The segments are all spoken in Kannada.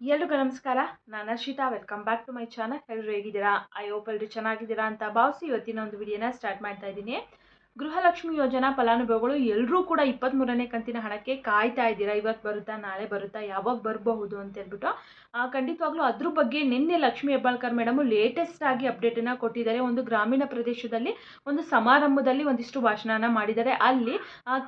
ಎಲ್ರಿಗೂ ನಮಸ್ಕಾರ. ನಾನು Harshitha. Welcome back to my channel. ಎಲ್ಲರೂ ಹೇಗಿದ್ದೀರಾ? ಐ ಹೋಪ್ ಎಲ್ಲರೂ ಚೆನ್ನಾಗಿದ್ದೀರಾ ಅಂತ ಭಾವಿಸಿ ಇವತ್ತಿನ ಒಂದು ವಿಡಿಯೋನ ಸ್ಟಾರ್ಟ್ ಮಾಡ್ತಾ ಇದ್ದೀನಿ. ಗೃಹಲಕ್ಷ್ಮಿ ಯೋಜನಾ ಫಲಾನುಭವಿಗಳು ಎಲ್ಲರೂ ಕೂಡ 23ನೇ ಕಂತಿನ ಹಣಕ್ಕೆ ಕಾಯ್ತಾ ಇದ್ದೀರಾ. ಇವತ್ತು ಬರುತ್ತಾ, ನಾಳೆ ಬರುತ್ತಾ, ಯಾವಾಗ ಬರಬಹುದು ಅಂತ ಹೇಳ್ಬಿಟ್ಟು ಖಂಡಿತವಾಗ್ಲೂ ಅದ್ರ ಬಗ್ಗೆ ನಿನ್ನೆ ಲಕ್ಷ್ಮಿ ಹೆಬ್ಬಾಳ್ಕರ್ ಮೇಡಮ್ ಲೇಟೆಸ್ಟ್ ಆಗಿ ಅಪ್ಡೇಟನ್ನು ಕೊಟ್ಟಿದ್ದಾರೆ. ಒಂದು ಗ್ರಾಮೀಣ ಪ್ರದೇಶದಲ್ಲಿ ಒಂದು ಸಮಾರಂಭದಲ್ಲಿ ಒಂದಿಷ್ಟು ಭಾಷಣನ ಮಾಡಿದ್ದಾರೆ. ಅಲ್ಲಿ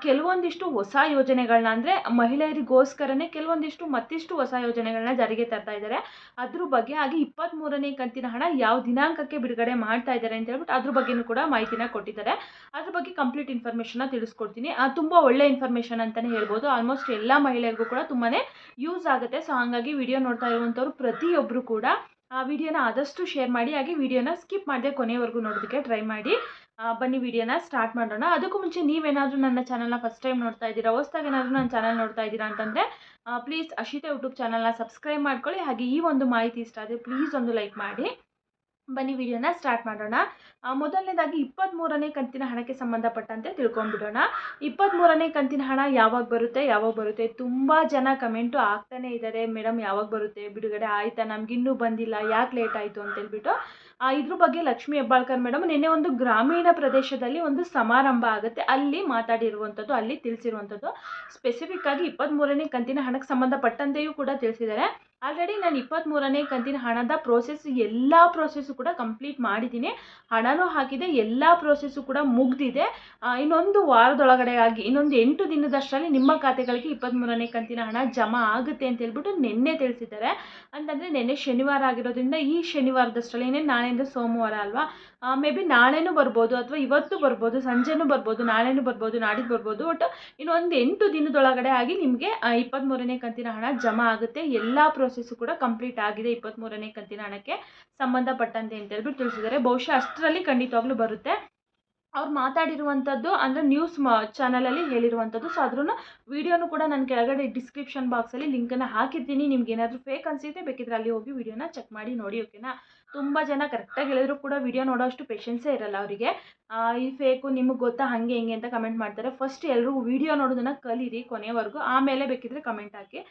ಕೆಲವೊಂದಿಷ್ಟು ಹೊಸ ಯೋಜನೆಗಳನ್ನ ಅಂದರೆ ಮಹಿಳೆಯರಿಗೋಸ್ಕರನೇ ಕೆಲವೊಂದಿಷ್ಟು ಮತ್ತಿಷ್ಟು ಹೊಸ ಯೋಜನೆಗಳನ್ನ ಜಾರಿಗೆ ತರ್ತಾ ಇದ್ದಾರೆ. ಅದ್ರ ಬಗ್ಗೆ ಹಾಗೆ 23ನೇ ಕಂತಿನ ಹಣ ಯಾವ ದಿನಾಂಕಕ್ಕೆ ಬಿಡುಗಡೆ ಮಾಡ್ತಾ ಇದ್ದಾರೆ ಅಂತ ಹೇಳ್ಬಿಟ್ಟು ಅದ್ರ ಬಗ್ಗೆನೂ ಕೂಡ ಮಾಹಿತಿನ ಕೊಟ್ಟಿದ್ದಾರೆ. ಅದ್ರ ಬಗ್ಗೆ ಕಂಪ್ಲೀಟ್ ಇನ್ಫಾರ್ಮೇಷನ್ನ ತಿಳಿಸ್ಕೊಡ್ತೀನಿ. ತುಂಬ ಒಳ್ಳೆ ಇನ್ಫಾರ್ಮೇಷನ್ ಅಂತಲೇ ಹೇಳ್ಬೋದು. ಆಲ್ಮೋಸ್ಟ್ ಎಲ್ಲ ಮಹಿಳೆಯರಿಗೂ ಕೂಡ ತುಂಬಾ ಯೂಸ್ ಆಗುತ್ತೆ. ಸೊ ಹಾಗಾಗಿ ವಿಡಿಯೋ ನೋಡ್ತಾ ಇರುವಂಥವ್ರು ಪ್ರತಿಯೊಬ್ಬರು ಕೂಡ ಆ ವಿಡಿಯೋನ ಆದಷ್ಟು ಶೇರ್ ಮಾಡಿ, ಹಾಗೆ ವಿಡಿಯೋನ ಸ್ಕಿಪ್ ಮಾಡದೆ ಕೊನೆವರೆಗೂ ನೋಡೋದಕ್ಕೆ ಟ್ರೈ ಮಾಡಿ. ಬನ್ನಿ ವಿಡಿಯೋನ ಸ್ಟಾರ್ಟ್ ಮಾಡೋಣ. ಅದಕ್ಕೂ ಮುಂಚೆ ನೀವೇನಾದರೂ ನನ್ನ ಚಾನಲ್ನ ಫಸ್ಟ್ ಟೈಮ್ ನೋಡ್ತಾ ಇದ್ದೀರಾ, ಹೊಸದಾಗಿ ಏನಾದರೂ ನನ್ನ ಚಾನಲ್ ನೋಡ್ತಾ ಇದ್ದೀರಾ ಅಂತಂದರೆ ಪ್ಲೀಸ್ ಹರ್ಷಿತಾ ಯೂಟ್ಯೂಬ್ ಚಾನಲ್ನ ಸಬ್ಸ್ಕ್ರೈಬ್ ಮಾಡ್ಕೊಳ್ಳಿ. ಹಾಗೆ ಈ ಒಂದು ಮಾಹಿತಿ ಇಷ್ಟ ಆದರೆ ಪ್ಲೀಸ್ ಒಂದು ಲೈಕ್ ಮಾಡಿ. ಬನ್ನಿ ವಿಡಿಯೋನ ಸ್ಟಾರ್ಟ್ ಮಾಡೋಣ. ಮೊದಲನೇದಾಗಿ 23ನೇ ಕಂತಿನ ಹಣಕ್ಕೆ ಸಂಬಂಧಪಟ್ಟಂತೆ ತಿಳ್ಕೊಂಡ್ಬಿಡೋಣ. 23ನೇ ಕಂತಿನ ಹಣ ಯಾವಾಗ ಬರುತ್ತೆ ತುಂಬ ಜನ ಕಮೆಂಟು ಆಗ್ತಾನೆ ಇದ್ದಾರೆ. ಮೇಡಮ್ ಯಾವಾಗ ಬರುತ್ತೆ, ಬಿಡುಗಡೆ ಆಯಿತಾ, ನಮಗಿನ್ನೂ ಬಂದಿಲ್ಲ, ಯಾಕೆ ಲೇಟ್ ಆಯಿತು ಅಂತ ಹೇಳ್ಬಿಟ್ಟು ಇದ್ರ ಬಗ್ಗೆ ಲಕ್ಷ್ಮಿ ಹೆಬ್ಬಾಳ್ಕರ್ ಮೇಡಮ್ ನಿನ್ನೆ ಒಂದು ಗ್ರಾಮೀಣ ಪ್ರದೇಶದಲ್ಲಿ ಒಂದು ಸಮಾರಂಭ ಆಗುತ್ತೆ, ಅಲ್ಲಿ ಮಾತಾಡಿರುವಂಥದ್ದು, ಅಲ್ಲಿ ತಿಳಿಸಿರುವಂಥದ್ದು. ಸ್ಪೆಸಿಫಿಕ್ ಆಗಿ 23ನೇ ಕಂತಿನ ಹಣಕ್ಕೆ ಸಂಬಂಧಪಟ್ಟಂತೆಯೂ ಕೂಡ ತಿಳಿಸಿದ್ದಾರೆ. ಆಲ್ರೆಡಿ ನಾನು 23ನೇ ಕಂತಿನ ಹಣದ ಎಲ್ಲ ಪ್ರೋಸೆಸ್ಸು ಕೂಡ ಕಂಪ್ಲೀಟ್ ಮಾಡಿದ್ದೀನಿ. ಹಣನೂ ಹಾಕಿದೆ, ಎಲ್ಲ ಪ್ರೋಸೆಸ್ಸು ಕೂಡ ಮುಗಿದಿದೆ. ಇನ್ನೊಂದು ವಾರದೊಳಗಡೆ ಆಗಿ ಇನ್ನೊಂದು 8 ದಿನದಷ್ಟರಲ್ಲಿ ನಿಮ್ಮ ಖಾತೆಗಳಿಗೆ 23ನೇ ಕಂತಿನ ಹಣ ಜಮಾ ಆಗುತ್ತೆ ಅಂತ ಹೇಳ್ಬಿಟ್ಟು ನಿನ್ನೆ ತಿಳಿಸಿದ್ದಾರೆ. ಅಂತಂದರೆ ನಿನ್ನೆ ಶನಿವಾರ ಆಗಿರೋದ್ರಿಂದ ಈ ಶನಿವಾರದಷ್ಟರಲ್ಲಿ, ನಾಳೆಯಿಂದ ಸೋಮವಾರ ಅಲ್ವಾ, ಮೇ ಬಿ ನಾಳೆನೂ ಬರ್ಬೋದು ಅಥವಾ ಇವತ್ತು ಬರ್ಬೋದು, ಸಂಜೆನೂ ಬರ್ಬೋದು, ನಾಳೆನೂ ಬರ್ಬೋದು, ನಾಡಿದ್ದು ಬರ್ಬೋದು. ಒಟ್ಟು ಇನ್ನೊಂದು 8 ದಿನದೊಳಗಡೆ ಆಗಿ ನಿಮಗೆ 23ನೇ ಕಂತಿನ ಹಣ ಜಮಾ ಆಗುತ್ತೆ. ಎಲ್ಲ ಪ್ರೋಸೆಸ್ಸು ಕೂಡ ಕಂಪ್ಲೀಟ್ ಆಗಿದೆ 23ನೇ ಕಂತಿನ ಹಣಕ್ಕೆ ಸಂಬಂಧಪಟ್ಟಂತೆ ಅಂತ ಹೇಳ್ಬಿಟ್ಟು ತಿಳಿಸಿದ್ದಾರೆ. ಬಹುಶಃ ಅಷ್ಟರಲ್ಲಿ ಖಂಡಿತವಾಗ್ಲೂ ಬರುತ್ತೆ. ಅವ್ರು ಮಾತಾಡಿರುವಂಥದ್ದು ಅಂದರೆ ನ್ಯೂಸ್ ಚಾನಲಲ್ಲಿ ಹೇಳಿರುವಂಥದ್ದು. ಸೊ ಅದ್ರೂ ವಿಡಿಯೋನು ಕೂಡ ನಾನು ಕೆಳಗಡೆ ಡಿಸ್ಕ್ರಿಪ್ಷನ್ ಬಾಕ್ಸಲ್ಲಿ ಲಿಂಕನ್ನು ಹಾಕಿರ್ತೀನಿ. ನಿಮ್ಗೆ ಏನಾದರೂ ಫೇಕ್ ಅನಿಸಿದ್ರೆ ಬೇಕಿದ್ರೆ ಅಲ್ಲಿ ಹೋಗಿ ವಿಡಿಯೋನ ಚೆಕ್ ಮಾಡಿ ನೋಡಿ, ಓಕೆನಾ? ತುಂಬ ಜನ ಕರೆಕ್ಟಾಗಿ ಹೇಳಿದ್ರು ಕೂಡ ವಿಡಿಯೋ ನೋಡೋಷ್ಟು ಪೇಷನ್ಸೇ ಇರಲ್ಲ ಅವರಿಗೆ. ಈ ಫೇಕು ನಿಮಗೆ ಗೊತ್ತಾ ಹಾಗೆ ಹಿಂಗೆ ಅಂತ ಕಮೆಂಟ್ ಮಾಡ್ತಾರೆ. ಫಸ್ಟ್ ಎಲ್ಲರೂ ವಿಡಿಯೋ ನೋಡೋದನ್ನು ಕಲೀರಿ ಕೊನೆವರೆಗೂ, ಆಮೇಲೆ ಬೇಕಿದ್ರೆ ಕಮೆಂಟ್ ಹಾಕಿ.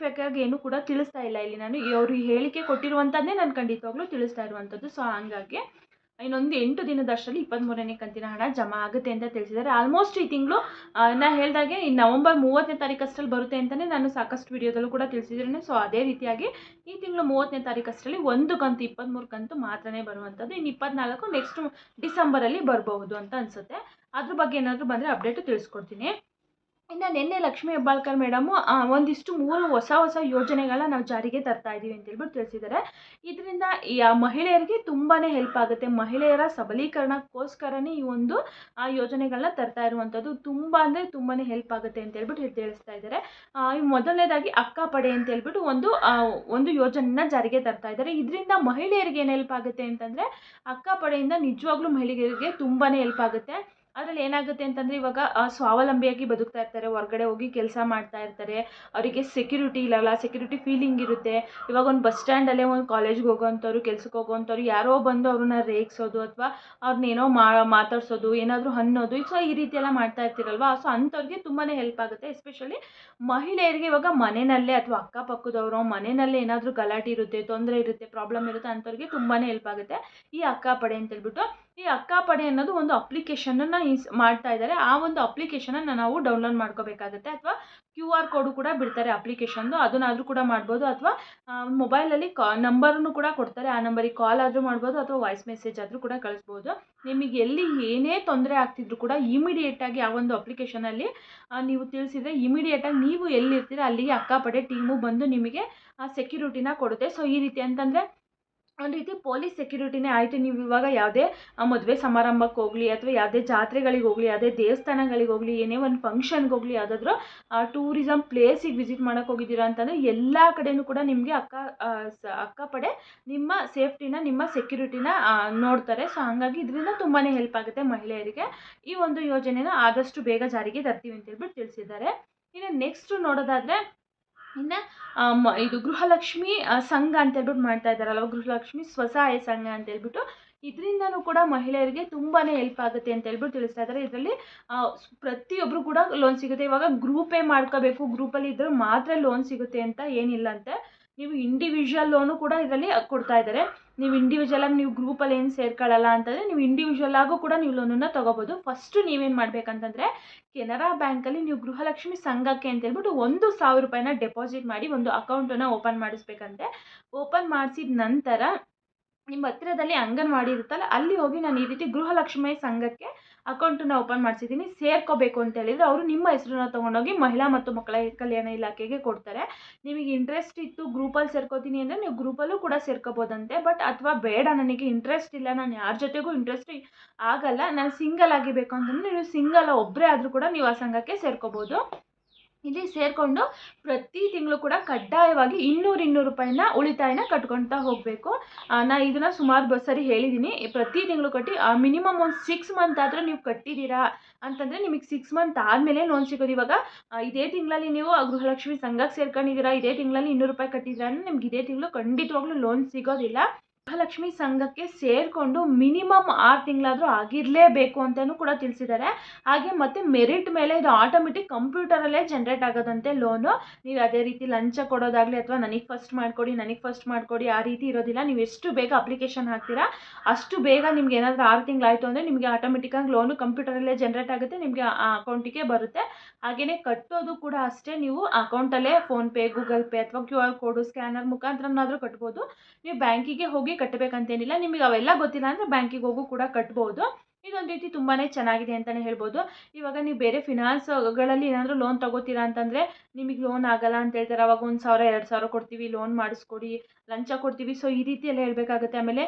ಫೇಕಾಗಿ ಏನೂ ಕೂಡ ತಿಳಿಸ್ತಾ ಇಲ್ಲ ಇಲ್ಲಿ ನಾನು. ಅವರು ಹೇಳಿಕೆ ಕೊಟ್ಟಿರುವಂಥದ್ದೇ ನಾನು ಖಂಡಿತವಾಗ್ಲೂ ತಿಳಿಸ್ತಾ ಇರುವಂಥದ್ದು. ಸೊ ಹಾಗಾಗಿ ಇನ್ನೊಂದು 8 ದಿನದಷ್ಟರಲ್ಲಿ 23ನೇ ಕಂತಿನ ಹಣ ಜಮಾ ಆಗುತ್ತೆ ಅಂತ ತಿಳಿಸಿದ್ದಾರೆ. ಆಲ್ಮೋಸ್ಟ್ ಈ ತಿಂಗಳು ನಾನು ಹೇಳಿದಾಗೆ ಈ ನವೆಂಬರ್ 30ನೇ ತಾರೀಕಷ್ಟರಲ್ಲಿ ಬರುತ್ತೆ ಅಂತಲೇ ನಾನು ಸಾಕಷ್ಟು ವಿಡಿಯೋದಲ್ಲೂ ಕೂಡ ತಿಳಿಸಿದ್ದೀನಿ. ಸೊ ಅದೇ ರೀತಿಯಾಗಿ ಈ ತಿಂಗಳು 30ನೇ ತಾರೀಕಷ್ಟರಲ್ಲಿ ಒಂದು ಕಂತು 23 ಕಂತು ಮಾತ್ರನೇ ಬರುವಂಥದ್ದು. ಇನ್ನು 24 ನೆಕ್ಸ್ಟ್ ಡಿಸೆಂಬರಲ್ಲಿ ಬರಬಹುದು ಅಂತ ಅನಿಸುತ್ತೆ. ಅದ್ರ ಬಗ್ಗೆ ಏನಾದರೂ ಬಂದರೆ ಅಪ್ಡೇಟು ತಿಳಿಸ್ಕೊಡ್ತೀನಿ. ಇನ್ನು ನಿನ್ನೆ ಲಕ್ಷ್ಮಿ ಹೆಬ್ಬಾಳ್ಕರ್ ಮೇಡಮು ಒಂದಿಷ್ಟು 3 ಹೊಸ ಯೋಜನೆಗಳನ್ನ ನಾವು ಜಾರಿಗೆ ತರ್ತಾ ಇದ್ದೀವಿ ಅಂತ ಹೇಳ್ಬಿಟ್ಟು ತಿಳಿಸಿದ್ದಾರೆ. ಇದರಿಂದ ಮಹಿಳೆಯರಿಗೆ ತುಂಬಾ ಹೆಲ್ಪ್ ಆಗುತ್ತೆ. ಮಹಿಳೆಯರ ಸಬಲೀಕರಣಕ್ಕೋಸ್ಕರನೇ ಈ ಒಂದು ಯೋಜನೆಗಳನ್ನ ತರ್ತಾ ಇರುವಂಥದ್ದು. ತುಂಬ ಅಂದರೆ ತುಂಬಾ ಹೆಲ್ಪ್ ಆಗುತ್ತೆ ಅಂತ ಹೇಳ್ಬಿಟ್ಟು ತಿಳಿಸ್ತಾ ಇದ್ದಾರೆ. ಮೊದಲನೇದಾಗಿ ಅಕ್ಕ ಪಡೆ ಅಂತ ಹೇಳ್ಬಿಟ್ಟು ಒಂದು ಯೋಜನೆನ ಜಾರಿಗೆ ತರ್ತಾ ಇದ್ದಾರೆ. ಇದರಿಂದ ಮಹಿಳೆಯರಿಗೆ ಏನು ಹೆಲ್ಪ್ ಆಗುತ್ತೆ ಅಂತಂದರೆ, ಅಕ್ಕ ಪಡೆಯಿಂದ ನಿಜವಾಗ್ಲೂ ಮಹಿಳೆಯರಿಗೆ ತುಂಬಾ ಹೆಲ್ಪ್ ಆಗುತ್ತೆ. ಅದರಲ್ಲಿ ಏನಾಗುತ್ತೆ ಅಂತಂದರೆ, ಇವಾಗ ಸ್ವಾವಲಂಬಿಯಾಗಿ ಬದುಕ್ತಾ ಇರ್ತಾರೆ, ಹೊರಗಡೆ ಹೋಗಿ ಕೆಲಸ ಮಾಡ್ತಾ ಇರ್ತಾರೆ, ಅವರಿಗೆ ಸೆಕ್ಯೂರಿಟಿ ಇರಲ್ಲ, ಸೆಕ್ಯೂರಿಟಿ ಫೀಲಿಂಗ್ ಇರುತ್ತೆ. ಇವಾಗ ಒಂದು ಬಸ್ ಸ್ಟ್ಯಾಂಡಲ್ಲೇ ಒಂದು ಕಾಲೇಜ್ಗೆ ಹೋಗೋವಂಥವ್ರು, ಕೆಲ್ಸಕ್ಕೆ ಹೋಗೋವಂಥವ್ರು ಯಾರೋ ಬಂದು ಅವ್ರನ್ನ ರೇಗಿಸೋದು ಅಥವಾ ಅವ್ರನ್ನೇನೋ ಮಾತಾಡ್ಸೋದು, ಏನಾದರೂ ಅನ್ನೋದು, ಸೊ ಈ ರೀತಿ ಎಲ್ಲ ಮಾಡ್ತಾ ಇರ್ತೀರಲ್ವ. ಸೊ ಅಂಥವ್ರಿಗೆ ತುಂಬಾ ಹೆಲ್ಪ್ ಆಗುತ್ತೆ. ಎಸ್ಪೆಷಲಿ ಮಹಿಳೆಯರಿಗೆ ಇವಾಗ ಮನೆಯಲ್ಲೇ ಅಥವಾ ಅಕ್ಕಪಕ್ಕದವರು ಮನೆಯಲ್ಲೇ ಏನಾದರೂ ಗಲಾಟೆ ಇರುತ್ತೆ, ತೊಂದರೆ ಇರುತ್ತೆ, ಪ್ರಾಬ್ಲಮ್ ಇರುತ್ತೆ, ಅಂಥವ್ರಿಗೆ ತುಂಬಾ ಹೆಲ್ಪ್ ಆಗುತ್ತೆ ಈ ಅಕ್ಕ ಪಡೆ ಅಂತ ಹೇಳ್ಬಿಟ್ಟು. ಈ ಅಕ್ಕ ಪಡೆ ಅನ್ನೋದು ಒಂದು ಅಪ್ಲಿಕೇಶನನ್ನು ಮಾಡ್ತಾ ಇದ್ದಾರೆ. ಆ ಒಂದು ಅಪ್ಲಿಕೇಶನನ್ನು ನಾವು ಡೌನ್ಲೋಡ್ ಮಾಡ್ಕೋಬೇಕಾಗುತ್ತೆ, ಅಥವಾ QR ಕೋಡು ಕೂಡ ಬಿಡ್ತಾರೆ ಅಪ್ಲಿಕೇಶನ್ದು, ಅದನ್ನಾದರೂ ಕೂಡ ಮಾಡ್ಬೋದು. ಅಥವಾ ಮೊಬೈಲಲ್ಲಿ ನಂಬರನ್ನು ಕೂಡ ಕೊಡ್ತಾರೆ, ಆ ನಂಬರಿಗೆ ಕಾಲ್ ಆದರೂ ಮಾಡ್ಬೋದು ಅಥವಾ ವಾಯ್ಸ್ ಮೆಸೇಜ್ ಆದರೂ ಕೂಡ ಕಳಿಸ್ಬೋದು. ನಿಮಗೆ ಎಲ್ಲಿ ಏನೇ ತೊಂದರೆ ಆಗ್ತಿದ್ರು ಕೂಡ ಇಮಿಡಿಯೇಟಾಗಿ ಆ ಒಂದು ಅಪ್ಲಿಕೇಶನಲ್ಲಿ ನೀವು ತಿಳಿಸಿದರೆ ಇಮಿಡಿಯೇಟಾಗಿ ನೀವು ಎಲ್ಲಿರ್ತೀರ ಅಲ್ಲಿಗೆ ಅಕ್ಕ ಪಡೆ ಟೀಮು ಬಂದು ನಿಮಗೆ ಸೆಕ್ಯೂರಿಟಿನ ಕೊಡುತ್ತೆ. ಸೊ ಈ ರೀತಿ ಅಂತಂದರೆ ಒಂದು ರೀತಿ ಪೊಲೀಸ್ ಸೆಕ್ಯೂರಿಟಿನೇ ಆಯಿತು. ನೀವು ಇವಾಗ ಯಾವುದೇ ಮದುವೆ ಸಮಾರಂಭಕ್ಕೆ ಹೋಗಲಿ ಅಥವಾ ಯಾವುದೇ ಜಾತ್ರೆಗಳಿಗೆ ಹೋಗಲಿ, ಯಾವುದೇ ದೇವಸ್ಥಾನಗಳಿಗೆ ಹೋಗಲಿ, ಏನೇ ಒಂದು ಫಂಕ್ಷನ್ಗೆ ಹೋಗಲಿ, ಯಾವುದಾದ್ರೂ ಟೂರಿಸಮ್ ಪ್ಲೇಸಿಗೆ ವಿಸಿಟ್ ಮಾಡೋಕ್ಕೆ ಹೋಗಿದ್ದೀರಾ ಅಂತಂದರೆ ಎಲ್ಲ ಕಡೆಯೂ ಕೂಡ ನಿಮಗೆ ಅಕ್ಕ ಪಡೆ ನಿಮ್ಮ ಸೇಫ್ಟಿನ, ನಿಮ್ಮ ಸೆಕ್ಯೂರಿಟಿನ ನೋಡ್ತಾರೆ. ಸೊ ಹಾಗಾಗಿ ಇದರಿಂದ ತುಂಬಾ ಹೆಲ್ಪ್ ಆಗುತ್ತೆ ಮಹಿಳೆಯರಿಗೆ. ಈ ಒಂದು ಯೋಜನೆನ ಆದಷ್ಟು ಬೇಗ ಜಾರಿಗೆ ತರ್ತೀವಿ ಅಂತ ಹೇಳ್ಬಿಟ್ಟು ತಿಳಿಸಿದ್ದಾರೆ. ಇನ್ನು ನೆಕ್ಸ್ಟ್ ನೋಡೋದಾದರೆ, ಇನ್ನು ಇದು ಗೃಹಲಕ್ಷ್ಮಿ ಸಂಘ ಅಂತ ಹೇಳ್ಬಿಟ್ಟು ಮಾಡ್ತಾ ಇದ್ದಾರಲ್ವ, ಗೃಹಲಕ್ಷ್ಮಿ ಸ್ವಸಹಾಯ ಸಂಘ ಅಂತ ಹೇಳ್ಬಿಟ್ಟು, ಇದರಿಂದನೂ ಕೂಡ ಮಹಿಳೆಯರಿಗೆ ತುಂಬಾ ಹೆಲ್ಪ್ ಆಗುತ್ತೆ ಅಂತ ಹೇಳ್ಬಿಟ್ಟು ತಿಳಿಸ್ತಾ ಇದ್ದಾರೆ. ಇದರಲ್ಲಿ ಪ್ರತಿಯೊಬ್ಬರು ಕೂಡ ಲೋನ್ ಸಿಗುತ್ತೆ. ಇವಾಗ ಗ್ರೂಪೇ ಮಾಡ್ಕೋಬೇಕು, ಗ್ರೂಪಲ್ಲಿ ಇದ್ದರೆ ಮಾತ್ರ ಲೋನ್ ಸಿಗುತ್ತೆ ಅಂತ ಏನಿಲ್ಲ ಅಂತೆ. ನೀವು ಇಂಡಿವಿಜುವಲ್ ಲೋನು ಕೂಡ ಇದರಲ್ಲಿ ಕೊಡ್ತಾ ಇದ್ದಾರೆ. ನೀವು ಇಂಡಿವಿಜುವಲಾಗಿ ನೀವು ಗ್ರೂಪಲ್ಲಿ ಏನು ಸೇರ್ಕೊಳ್ಳಲ್ಲ ಅಂತಂದರೆ ನೀವು ಇಂಡಿವಿಜುವಲ್ ಆಗು ಕೂಡ ನೀವು ಲೋನನ್ನು ತೊಗೋಬೋದು. ಫಸ್ಟು ನೀವೇನು ಮಾಡಬೇಕಂತಂದರೆ ಕೆನರಾ ಬ್ಯಾಂಕಲ್ಲಿ ನೀವು ಗೃಹಲಕ್ಷ್ಮಿ ಸಂಘಕ್ಕೆ ಅಂತೇಳ್ಬಿಟ್ಟು 1,000 ರೂಪಾಯಿನ ಡೆಪಾಸಿಟ್ ಮಾಡಿ ಒಂದು ಅಕೌಂಟನ್ನು ಓಪನ್ ಮಾಡಿಸ್ಬೇಕಂತೆ. ಓಪನ್ ಮಾಡಿಸಿದ ನಂತರ ನಿಮ್ಮ ಹತ್ತಿರದಲ್ಲಿ ಅಂಗನವಾಡಿ ಇರುತ್ತಲ್ಲ, ಅಲ್ಲಿ ಹೋಗಿ ನಾನು ಈ ರೀತಿ ಗೃಹಲಕ್ಷ್ಮಿ ಸಂಘಕ್ಕೆ ಅಕೌಂಟನ್ನು ಓಪನ್ ಮಾಡಿಸಿದ್ದೀನಿ, ಸೇರ್ಕೋಬೇಕು ಅಂತ ಹೇಳಿದರೆ ಅವರು ನಿಮ್ಮ ಹೆಸರನ್ನ ತೊಗೊಂಡೋಗಿ ಮಹಿಳಾ ಮತ್ತು ಮಕ್ಕಳ ಕಲ್ಯಾಣ ಇಲಾಖೆಗೆ ಕೊಡ್ತಾರೆ. ನಿಮಗೆ ಇಂಟ್ರೆಸ್ಟ್ ಇತ್ತು ಗ್ರೂಪಲ್ಲಿ ಸೇರ್ಕೋತೀನಿ ಅಂದರೆ ನೀವು ಗ್ರೂಪಲ್ಲೂ ಕೂಡ ಸೇರ್ಕೋಬೋದಂತೆ. ಬಟ್ ಅಥವಾ ಬೇಡ ನನಗೆ ಇಂಟ್ರೆಸ್ಟ್ ಇಲ್ಲ, ನಾನು ಯಾರ ಜೊತೆಗೂ ಇಂಟ್ರೆಸ್ಟ್ ಆಗಲ್ಲ, ನಾನು ಸಿಂಗಲ್ ಆಗಿಬೇಕು ಅಂತಂದರೆ ನೀವು ಸಿಂಗಲ್ ಒಬ್ಬರೇ ಆದರೂ ಕೂಡ ನೀವು ಆ ಸಂಘಕ್ಕೆ ಸೇರ್ಕೋಬೋದು. ಇಲ್ಲಿ ಸೇರಿಕೊಂಡು ಪ್ರತಿ ತಿಂಗಳು ಕೂಡ ಕಡ್ಡಾಯವಾಗಿ 200 ರೂಪಾಯಿನ ಉಳಿತಾಯನ ಕಟ್ಕೊಳ್ತಾ ಹೋಗಬೇಕು. ನಾನು ಇದನ್ನು ಸುಮಾರು ಸರಿ ಹೇಳಿದ್ದೀನಿ. ಪ್ರತಿ ತಿಂಗಳು ಕಟ್ಟಿ ಮಿನಿಮಮ್ ಒಂದು 6 ಮಂತ್ ಆದರೆ ನೀವು ಕಟ್ಟಿದ್ದೀರಾ ಅಂತಂದರೆ ನಿಮಗೆ 6 ಮಂತ್ ಆದಮೇಲೆ ಲೋನ್ ಸಿಗೋದು. ಇವಾಗ ಇದೇ ತಿಂಗಳಲ್ಲಿ ನೀವು ಗೃಹಲಕ್ಷ್ಮಿ ಸಂಘಕ್ಕೆ ಸೇರ್ಕೊಂಡಿದ್ದೀರಾ, ಇದೇ ತಿಂಗಳಲ್ಲಿ 200 ರೂಪಾಯಿ ಕಟ್ಟಿದ್ದೀರಾ ಅಂದರೆ ನಿಮ್ಗೆ ಇದೇ ತಿಂಗಳು ಖಂಡಿತವಾಗ್ಲೂ ಲೋನ್ ಸಿಗೋದಿಲ್ಲ. ಗೃಹಲಕ್ಷ್ಮಿ ಸಂಘಕ್ಕೆ ಸೇರಿಕೊಂಡು ಮಿನಿಮಮ್ 6 ತಿಂಗಳಾದರೂ ಆಗಿರಲೇಬೇಕು ಅಂತಲೂ ಕೂಡ ತಿಳಿಸಿದ್ದಾರೆ. ಹಾಗೆ ಮತ್ತು ಮೆರಿಟ್ ಮೇಲೆ ಇದು ಆಟೋಮೆಟಿಕ್ ಕಂಪ್ಯೂಟರಲ್ಲೇ ಜನ್ರೇಟ್ ಆಗೋದಂತೆ ಲೋನು. ನೀವು ಅದೇ ರೀತಿ ಲಂಚ ಕೊಡೋದಾಗಲಿ ಅಥವಾ ನನಗೆ ಫಸ್ಟ್ ಮಾಡಿಕೊಡಿ ಆ ರೀತಿ ಇರೋದಿಲ್ಲ. ನೀವು ಎಷ್ಟು ಬೇಗ ಅಪ್ಲಿಕೇಶನ್ ಹಾಕ್ತೀರಾ ಅಷ್ಟು ಬೇಗ ನಿಮ್ಗೆ ಏನಾದರೂ 6 ತಿಂಗಳಾಯಿತು ಅಂದರೆ ನಿಮಗೆ ಆಟೋಮೆಟಿಕ್ಕಾಗಿ ಲೋನು ಕಂಪ್ಯೂಟರಲ್ಲೇ ಜನ್ರೇಟ್ ಆಗುತ್ತೆ, ನಿಮಗೆ ಆ ಅಕೌಂಟಿಗೆ ಬರುತ್ತೆ. ಹಾಗೆಯೇ ಕಟ್ಟೋದು ಕೂಡ ಅಷ್ಟೇ, ನೀವು ಅಕೌಂಟಲ್ಲೇ ಫೋನ್ಪೇ, ಗೂಗಲ್ ಪೇ ಅಥವಾ QR ಕೋಡು ಸ್ಕ್ಯಾನರ್ ಮುಖಾಂತರನಾದರೂ ಕಟ್ಬೋದು. ನೀವು ಬ್ಯಾಂಕಿಗೆ ಹೋಗಿ ಕಟ್ಟಬೇಕಂತೇನಿಲ್ಲ. ನಿಮಗೆ ಅವೆಲ್ಲ ಗೊತ್ತಿಲ್ಲ ಅಂದರೆ ಬ್ಯಾಂಕಿಗೆ ಹೋಗೂ ಕೂಡ ಕಟ್ಬೋದು. ಇದೊಂದು ರೀತಿ ತುಂಬಾ ಚೆನ್ನಾಗಿದೆ ಅಂತಲೇ ಹೇಳ್ಬೋದು. ಇವಾಗ ನೀವು ಬೇರೆ ಫಿನಾನ್ಸ್ಗಳಲ್ಲಿ ಏನಾದರೂ ಲೋನ್ ತೊಗೋತೀರಾ ಅಂತಂದರೆ ನಿಮಗೆ ಲೋನ್ ಆಗಲ್ಲ ಅಂತ ಹೇಳ್ತಾರೆ. ಅವಾಗ 1,000 2,000 ಕೊಡ್ತೀವಿ, ಲೋನ್ ಮಾಡಿಸ್ಕೊಡಿ, ಲಂಚ ಕೊಡ್ತೀವಿ. ಸೊ ಈ ರೀತಿ ಎಲ್ಲ ಹೇಳಬೇಕಾಗುತ್ತೆ. ಆಮೇಲೆ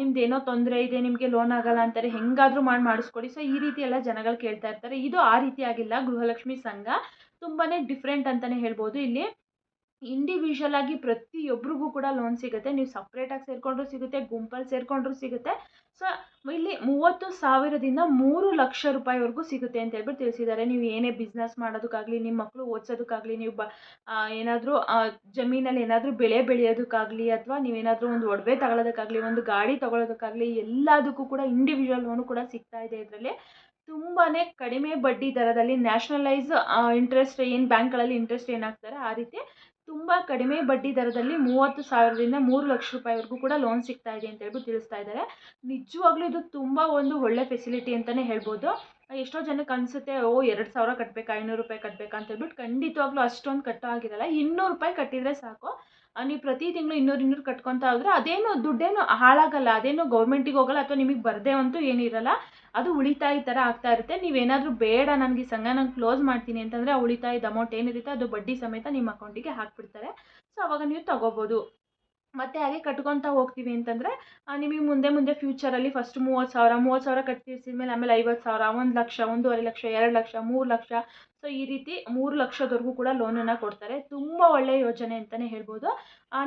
ನಿಮ್ದೇನೋ ತೊಂದರೆ ಇದೆ, ನಿಮಗೆ ಲೋನ್ ಆಗಲ್ಲ ಅಂತಾರೆ, ಹೆಂಗಾದರೂ ಮಾಡಿಸ್ಕೊಡಿ. ಸೊ ಈ ರೀತಿ ಎಲ್ಲ ಜನಗಳು ಕೇಳ್ತಾ ಇರ್ತಾರೆ. ಇದು ಆ ರೀತಿ ಆಗಿಲ್ಲ. ಗೃಹಲಕ್ಷ್ಮಿ ಸಂಘ ತುಂಬಾ ಡಿಫ್ರೆಂಟ್ ಅಂತಲೇ ಹೇಳ್ಬೋದು. ಇಲ್ಲಿ ಇಂಡಿವಿಜುವಲ್ ಆಗಿ ಪ್ರತಿಯೊಬ್ಬರಿಗೂ ಕೂಡ ಲೋನ್ ಸಿಗುತ್ತೆ. ನೀವು ಸಪ್ರೇಟಾಗಿ ಸೇರಿಕೊಂಡ್ರೂ ಸಿಗುತ್ತೆ, ಗುಂಪಲ್ಲಿ ಸೇರಿಕೊಂಡ್ರೂ ಸಿಗುತ್ತೆ. ಸೊ ಇಲ್ಲಿ 30,000ದಿಂದ 3 ಲಕ್ಷ ರೂಪಾಯಿವರೆಗೂ ಸಿಗುತ್ತೆ ಅಂತ ಹೇಳ್ಬಿಟ್ಟು ತಿಳಿಸಿದ್ದಾರೆ. ನೀವು ಏನೇ ಬಿಸ್ನೆಸ್ ಮಾಡೋದಕ್ಕಾಗಲಿ, ನಿಮ್ಮ ಮಕ್ಕಳು ಓದಿಸೋದಕ್ಕಾಗಲಿ, ನೀವು ಏನಾದರೂ ಜಮೀನಲ್ಲಿ ಏನಾದರೂ ಬೆಳೆ ಬೆಳೆಯೋದಕ್ಕಾಗಲಿ, ಅಥವಾ ನೀವೇನಾದರೂ ಒಂದು ಒಡವೆ ತಗೊಳ್ಳೋದಕ್ಕಾಗಲಿ, ಒಂದು ಗಾಡಿ ತಗೊಳ್ಳೋದಕ್ಕಾಗಲಿ, ಎಲ್ಲದಕ್ಕೂ ಕೂಡ ಇಂಡಿವಿಜುವಲ್ ಲೋನು ಕೂಡ ಸಿಗ್ತಾ ಇದೆ. ಇದರಲ್ಲಿ ತುಂಬಾ ಕಡಿಮೆ ಬಡ್ಡಿ ದರದಲ್ಲಿ ನ್ಯಾಷನಲೈಸ್ ಇಂಟ್ರೆಸ್ಟ್ ಏನು ಬ್ಯಾಂಕ್ಗಳಲ್ಲಿ ಇಂಟ್ರೆಸ್ಟ್ ಏನಾಗ್ತಾರೆ ಆ ರೀತಿ ತುಂಬ ಕಡಿಮೆ ಬಡ್ಡಿ ದರದಲ್ಲಿ 30,000ದಿಂದ 3 ಲಕ್ಷ ರೂಪಾಯಿವರೆಗೂ ಕೂಡ ಲೋನ್ ಸಿಗ್ತಾ ಇದೆ ಅಂತ ಹೇಳ್ಬಿಟ್ಟು ತಿಳಿಸ್ತಾ ಇದ್ದಾರೆ. ನಿಜವಾಗ್ಲೂ ಇದು ತುಂಬ ಒಂದು ಒಳ್ಳೆ ಫೆಸಿಲಿಟಿ ಅಂತಲೇ ಹೇಳ್ಬೋದು. ಎಷ್ಟೋ ಜನಕ್ಕೆ ಅನಿಸುತ್ತೆ 2,000 ಕಟ್ಟಬೇಕಾ, 500 ರೂಪಾಯಿ ಕಟ್ಟಬೇಕಾ ಅಂತ ಹೇಳ್ಬಿಟ್ಟು. ಖಂಡಿತವಾಗ್ಲೂ ಅಷ್ಟೊಂದು ಕಟ್ಟೋ ಆಗಿರಲ್ಲ. 200 ರೂಪಾಯಿ ಕಟ್ಟಿದರೆ ಸಾಕು. ನೀವು ಪ್ರತಿ ತಿಂಗಳು 200 ಕಟ್ಕೊತಾ ಹೋದರೆ ಅದೇನು ದುಡ್ಡೇನು ಹಾಳಾಗಲ್ಲ, ಅದೇನು ಗೌರ್ಮೆಂಟಿಗೆ ಹೋಗಲ್ಲ ಅಥವಾ ನಿಮಗೆ ಬರದೇ ಅಂತೂ ಏನಿರಲ್ಲ. ಅದು ಉಳಿತಾಯ ಥರ ಆಗ್ತಾ ಇರುತ್ತೆ. ನೀವೇನಾದರೂ ಬೇಡ ನನಗೆ ಈ ಸಂಘ ನಾನು ಕ್ಲೋಸ್ ಮಾಡ್ತೀನಿ ಅಂತಂದರೆ ಆ ಉಳಿತಾಯದ ಅಮೌಂಟ್ ಏನಿರುತ್ತೆ ಅದು ಬಡ್ಡಿ ಸಮೇತ ನಿಮ್ಮ ಅಕೌಂಟಿಗೆ ಹಾಕ್ಬಿಡ್ತಾರೆ. ಸೊ ಅವಾಗ ನೀವು ತೊಗೋಬೋದು. ಮತ್ತು ಹಾಗೆ ಕಟ್ಕೊತಾ ಹೋಗ್ತೀವಿ ಅಂತಂದರೆ ನಿಮಗೆ ಮುಂದೆ ಫ್ಯೂಚರಲ್ಲಿ ಫಸ್ಟ್ 30,000 ಕಟ್ಟಿ ತೀರಿಸಿದ್ಮೇಲೆ ಆಮೇಲೆ 50,000, 1 ಲಕ್ಷ, 1.5 ಲಕ್ಷ, 2 ಲಕ್ಷ, 3 ಲಕ್ಷ. ಸೊ ಈ ರೀತಿ 3 ಲಕ್ಷದವರೆಗೂ ಕೂಡ ಲೋನನ್ನು ಕೊಡ್ತಾರೆ. ತುಂಬ ಒಳ್ಳೆಯ ಯೋಜನೆ ಅಂತಲೇ ಹೇಳ್ಬೋದು.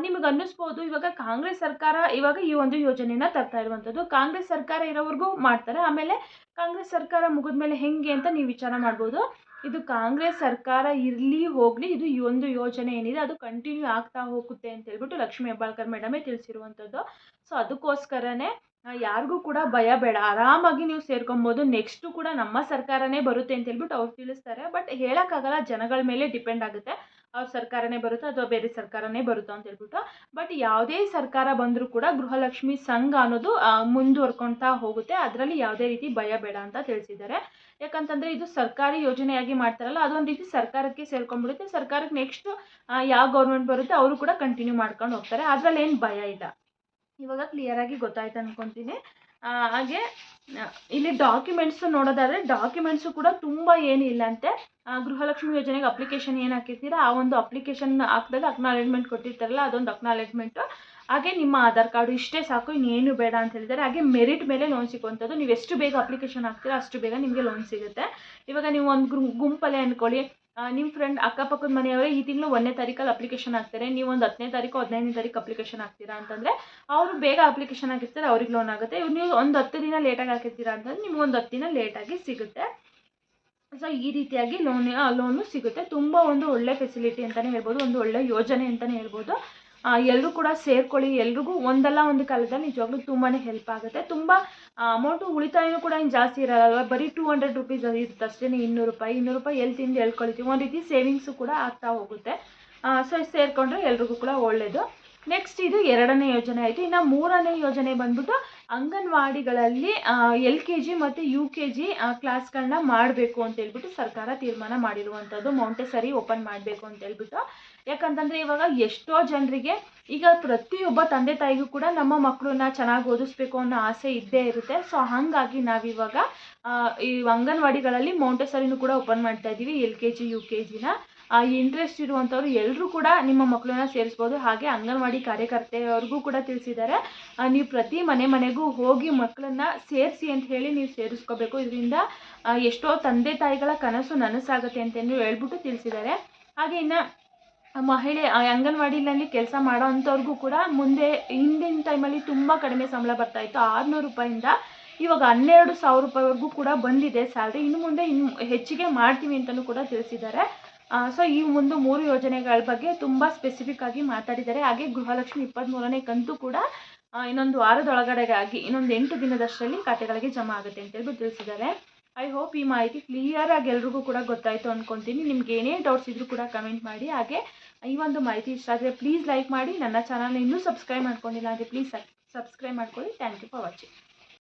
ನಿಮಗೆ ಅನ್ನಿಸ್ಬೋದು ಇವಾಗ ಕಾಂಗ್ರೆಸ್ ಸರ್ಕಾರ ಇವಾಗ ಈ ಒಂದು ಯೋಜನೆನ ತರ್ತಾ ಇರುವಂಥದ್ದು. ಕಾಂಗ್ರೆಸ್ ಸರ್ಕಾರ ಇರೋವರೆಗೂ ಮಾಡ್ತಾರೆ, ಆಮೇಲೆ ಕಾಂಗ್ರೆಸ್ ಸರ್ಕಾರ ಮುಗಿದ್ಮೇಲೆ ಹೆಂಗೆ ಅಂತ ನೀವು ವಿಚಾರ ಮಾಡ್ಬೋದು. ಇದು ಕಾಂಗ್ರೆಸ್ ಸರ್ಕಾರ ಇರಲಿ ಹೋಗಲಿ, ಇದು ಈ ಒಂದು ಯೋಜನೆ ಏನಿದೆ ಅದು ಕಂಟಿನ್ಯೂ ಆಗ್ತಾ ಹೋಗುತ್ತೆ ಅಂತ ಹೇಳ್ಬಿಟ್ಟು ಲಕ್ಷ್ಮೀ ಹೆಬ್ಬಾಳ್ಕರ್ ಮೇಡಮೇ ತಿಳಿಸಿರುವಂಥದ್ದು. ಸೊ ಅದಕ್ಕೋಸ್ಕರನೇ ಯಾರಿಗೂ ಕೂಡ ಭಯ ಬೇಡ, ಆರಾಮಾಗಿ ನೀವು ಸೇರ್ಕೊಬೋದು. ನೆಕ್ಸ್ಟು ಕೂಡ ನಮ್ಮ ಸರ್ಕಾರನೇ ಬರುತ್ತೆ ಅಂತ ಹೇಳ್ಬಿಟ್ಟು ಅವ್ರು ತಿಳಿಸ್ತಾರೆ. ಬಟ್ ಹೇಳೋಕ್ಕಾಗಲ್ಲ, ಜನಗಳ ಮೇಲೆ ಡಿಪೆಂಡ್ ಆಗುತ್ತೆ. ಅವ್ರ ಸರ್ಕಾರನೇ ಬರುತ್ತೋ ಅಥವಾ ಬೇರೆ ಸರ್ಕಾರನೇ ಬರುತ್ತೋ ಅಂತ ಹೇಳ್ಬಿಟ್ಟು. ಬಟ್ ಯಾವುದೇ ಸರ್ಕಾರ ಬಂದರೂ ಕೂಡ ಗೃಹಲಕ್ಷ್ಮಿ ಸಂಘ ಅನ್ನೋದು ಮುಂದುವರ್ಕೊಳ್ತಾ ಹೋಗುತ್ತೆ. ಅದರಲ್ಲಿ ಯಾವುದೇ ರೀತಿ ಭಯ ಬೇಡ ಅಂತ ತಿಳಿಸಿದ್ದಾರೆ. ಯಾಕಂತಂದರೆ ಇದು ಸರ್ಕಾರಿ ಯೋಜನೆಯಾಗಿ ಮಾಡ್ತಾರಲ್ಲ, ಅದೊಂದು ರೀತಿ ಸರ್ಕಾರಕ್ಕೆ ಸೇರ್ಕೊಂಡ್ಬಿಡುತ್ತೆ. ಸರ್ಕಾರಕ್ಕೆ ನೆಕ್ಸ್ಟು ಯಾವ ಗೌರ್ಮೆಂಟ್ ಬರುತ್ತೆ ಅವರು ಕೂಡ ಕಂಟಿನ್ಯೂ ಮಾಡ್ಕೊಂಡು ಹೋಗ್ತಾರೆ. ಅದರಲ್ಲಿ ಏನು ಭಯ ಇಲ್ಲ. ಇವಾಗ ಕ್ಲಿಯರಾಗಿ ಗೊತ್ತಾಯ್ತು ಅಂದ್ಕೊತೀನಿ. ಹಾಗೆ ಇಲ್ಲಿ ಡಾಕ್ಯುಮೆಂಟ್ಸು ನೋಡೋದಾದರೆ ಡಾಕ್ಯುಮೆಂಟ್ಸು ಕೂಡ ತುಂಬ ಏನಿಲ್ಲ ಅಂತೆ. ಗೃಹಲಕ್ಷ್ಮಿ ಯೋಜನೆಗೆ ಅಪ್ಲಿಕೇಶನ್ ಏನು ಹಾಕಿರ್ತೀರ ಆ ಒಂದು ಅಪ್ಲಿಕೇಶನ್ ಹಾಕಿದಾಗ ಅಕ್ನಾಲೆಜ್ಮೆಂಟ್ ಕೊಟ್ಟಿರ್ತಾರಲ್ಲ ಅದೊಂದು ಅಕ್ನಾಲೆಜ್ಮೆಂಟು, ಹಾಗೆ ನಿಮ್ಮ ಆಧಾರ್ ಕಾರ್ಡು, ಇಷ್ಟೇ ಸಾಕು, ಇನ್ನೇನು ಬೇಡ ಅಂತ ಹೇಳಿದ್ದಾರೆ. ಹಾಗೆ ಮೆರಿಟ್ ಮೇಲೆ ಲೋನ್ ಸಿಗುವಂಥದ್ದು. ನೀವು ಎಷ್ಟು ಬೇಗ ಅಪ್ಲಿಕೇಶನ್ ಹಾಕ್ತೀರಾ ಅಷ್ಟು ಬೇಗ ನಿಮಗೆ ಲೋನ್ ಸಿಗುತ್ತೆ. ಇವಾಗ ನೀವು ಒಂದು ಗುಂಪಲ್ಲೇ ಅಂದ್ಕೊಳ್ಳಿ, ನಿಮ್ಮ ಫ್ರೆಂಡ್ ಅಕ್ಕಪಕ್ಕದ ಮನೆಯವರೇ ಈ ತಿಂಗಳು 1ನೇ ತಾರೀಕಲ್ಲಿ ಅಪ್ಲಿಕೇಶನ್ ಹಾಕ್ತಾರೆ, ನೀವು ಒಂದು 10ನೇ ತಾರೀಕು 15ನೇ ತಾರೀಕು ಅಪ್ಲಿಕೇಶನ್ ಹಾಕ್ತೀರಾ ಅಂತಂದರೆ ಅವರು ಬೇಗ ಅಪ್ಲಿಕೇಶನ್ ಹಾಕಿರ್ತಾರೆ, ಅವ್ರಿಗೆ ಲೋನ್ ಆಗುತ್ತೆ. ನೀವು ಒಂದು 10 ದಿನ ಲೇಟಾಗಿ ಹಾಕಿರ್ತೀರಾ ಅಂತಂದರೆ ನಿಮ್ಗೆ ಒಂದು 10 ದಿನ ಲೇಟಾಗಿ ಸಿಗುತ್ತೆ. ಸೊ ಈ ರೀತಿಯಾಗಿ ಲೋನು ಸಿಗುತ್ತೆ. ತುಂಬ ಒಂದು ಒಳ್ಳೆ ಫೆಸಿಲಿಟಿ ಅಂತಲೇ ಹೇಳ್ಬೋದು, ಒಂದು ಒಳ್ಳೆ ಯೋಜನೆ ಅಂತಲೇ ಹೇಳ್ಬೋದು. ಎಲ್ಲರೂ ಕೂಡ ಸೇರ್ಕೊಳ್ಳಿ. ಎಲ್ರಿಗೂ ಒಂದಲ್ಲ ಒಂದು ಕಾಲದಲ್ಲಿ ನಿಜವಾಗ್ಲೂ ತುಂಬಾ ಹೆಲ್ಪ್ ಆಗುತ್ತೆ. ತುಂಬ ಅಮೌಂಟು ಉಳಿತಾಯನೂ ಕೂಡ ಏನು ಜಾಸ್ತಿ ಇರಲ್ಲ, ಬರೀ 200 ರೂಪೀಸ್ ಇರುತ್ತೆ ಅಷ್ಟೇ. 200 ರೂಪಾಯಿ ಎಲ್ಲಿ ತಿಂದು ಹೇಳ್ಕೊಳ್ತೀವಿ, ಒಂದು ರೀತಿ ಸೇವಿಂಗ್ಸು ಕೂಡ ಆಗ್ತಾ ಹೋಗುತ್ತೆ. ಸೊ ಸೇರಿಕೊಂಡ್ರೆ ಎಲ್ರಿಗೂ ಕೂಡ ಒಳ್ಳೆಯದು. ನೆಕ್ಸ್ಟ್ ಇದು 2ನೇ ಯೋಜನೆ ಆಯಿತು. ಇನ್ನು 3ನೇ ಯೋಜನೆ ಬಂದ್ಬಿಟ್ಟು ಅಂಗನವಾಡಿಗಳಲ್ಲಿ LKG ಮತ್ತು UKG ಕ್ಲಾಸ್ಗಳನ್ನ ಮಾಡಬೇಕು ಅಂತ ಹೇಳ್ಬಿಟ್ಟು ಸರ್ಕಾರ ತೀರ್ಮಾನ ಮಾಡಿರುವಂಥದ್ದು. ಮಾಂಟೆಸರಿ ಓಪನ್ ಮಾಡಬೇಕು ಅಂತ ಹೇಳ್ಬಿಟ್ಟು. ಯಾಕಂತಂದರೆ ಇವಾಗ ಎಷ್ಟೋ ಜನರಿಗೆ ಈಗ ಪ್ರತಿಯೊಬ್ಬ ತಂದೆ ತಾಯಿಗೂ ಕೂಡ ನಮ್ಮ ಮಕ್ಕಳನ್ನ ಚೆನ್ನಾಗಿ ಓದಿಸ್ಬೇಕು ಅನ್ನೋ ಆಸೆ ಇದ್ದೇ ಇರುತ್ತೆ. ಸೊ ಹಾಗಾಗಿ ನಾವಿವಾಗ ಈ ಅಂಗನವಾಡಿಗಳಲ್ಲಿ ಮಾಂಟೆಸರಿನೂ ಕೂಡ ಓಪನ್ ಮಾಡ್ತಾ ಇದ್ದೀವಿ. LKG UKGನ ಇಂಟ್ರೆಸ್ಟ್ ಇರುವಂಥವ್ರು ಎಲ್ಲರೂ ಕೂಡ ನಿಮ್ಮ ಮಕ್ಕಳನ್ನ ಸೇರಿಸ್ಬೋದು. ಹಾಗೆ ಅಂಗನವಾಡಿ ಕಾರ್ಯಕರ್ತೆಯವ್ರಿಗೂ ಕೂಡ ತಿಳಿಸಿದ್ದಾರೆ, ನೀವು ಪ್ರತಿ ಮನೆಗೂ ಹೋಗಿ ಮಕ್ಕಳನ್ನ ಸೇರಿಸಿ ಅಂತ ಹೇಳಿ ನೀವು ಸೇರಿಸ್ಕೋಬೇಕು. ಇದರಿಂದ ಎಷ್ಟೋ ತಂದೆ ತಾಯಿಗಳ ಕನಸು ನನಸಾಗುತ್ತೆ ಅಂತಂದು ಹೇಳ್ಬಿಟ್ಟು ತಿಳಿಸಿದ್ದಾರೆ. ಹಾಗೆ ಇನ್ನು ಮಹಿಳೆ ಅಂಗನವಾಡಿನಲ್ಲಿ ಕೆಲಸ ಮಾಡೋ ಅಂಥವ್ರಿಗೂ ಕೂಡ ಮುಂದೆ ಹಿಂದಿನ ಟೈಮಲ್ಲಿ ತುಂಬ ಕಡಿಮೆ ಸಂಬಳ ಬರ್ತಾಯಿತ್ತು. 600 ರೂಪಾಯಿಂದ ಇವಾಗ 12,000 ರೂಪಾಯಿವರೆಗೂ ಕೂಡ ಬಂದಿದೆ ಸ್ಯಾಲ್ರಿ. ಇನ್ನು ಮುಂದೆ ಹೆಚ್ಚಿಗೆ ಮಾಡ್ತೀವಿ ಅಂತಲೂ ಕೂಡ ತಿಳಿಸಿದ್ದಾರೆ. ಸೊ ಈ ಒಂದು 3 ಯೋಜನೆಗಳ ಬಗ್ಗೆ ತುಂಬ ಸ್ಪೆಸಿಫಿಕ್ ಆಗಿ ಮಾತಾಡಿದ್ದಾರೆ. ಹಾಗೆ ಗೃಹಲಕ್ಷ್ಮಿ 23ನೇ ಕಂತು ಕೂಡ ಇನ್ನೊಂದು ವಾರದೊಳಗಡೆಗಾಗಿ ಇನ್ನೊಂದು 8 ದಿನದಷ್ಟರಲ್ಲಿ ಖಾತೆಗಳಿಗೆ ಜಮಾ ಆಗುತ್ತೆ ಅಂತ ಹೇಳ್ಬಿಟ್ಟು ತಿಳಿಸಿದ್ದಾರೆ. ಐ ಹೋಪ್ ಈ ಮಾಹಿತಿ ಕ್ಲಿಯರ್ ಆಗಿ ಎಲ್ರಿಗೂ ಕೂಡ ಗೊತ್ತಾಯಿತು ಅಂದ್ಕೊತೀನಿ. ನಿಮ್ಗೆ ಏನೇ ಡೌಟ್ಸ್ ಇದ್ರೂ ಕೂಡ ಕಮೆಂಟ್ ಮಾಡಿ. ಹಾಗೆ ಈ ಒಂದು ಮಾಹಿತಿ ಇಷ್ಟ ಆದರೆ ಪ್ಲೀಸ್ ಲೈಕ್ ಮಾಡಿ. ನನ್ನ ಚಾನಲ್ನ ಇನ್ನೂ ಸಬ್ಸ್ಕ್ರೈಬ್ ಮಾಡ್ಕೊಂಡಿಲ್ಲ ಅಂದರೆ ಪ್ಲೀಸ್ ಸಬ್ಸ್ಕ್ರೈಬ್ ಮಾಡ್ಕೊಳ್ಳಿ. Thank you for watching.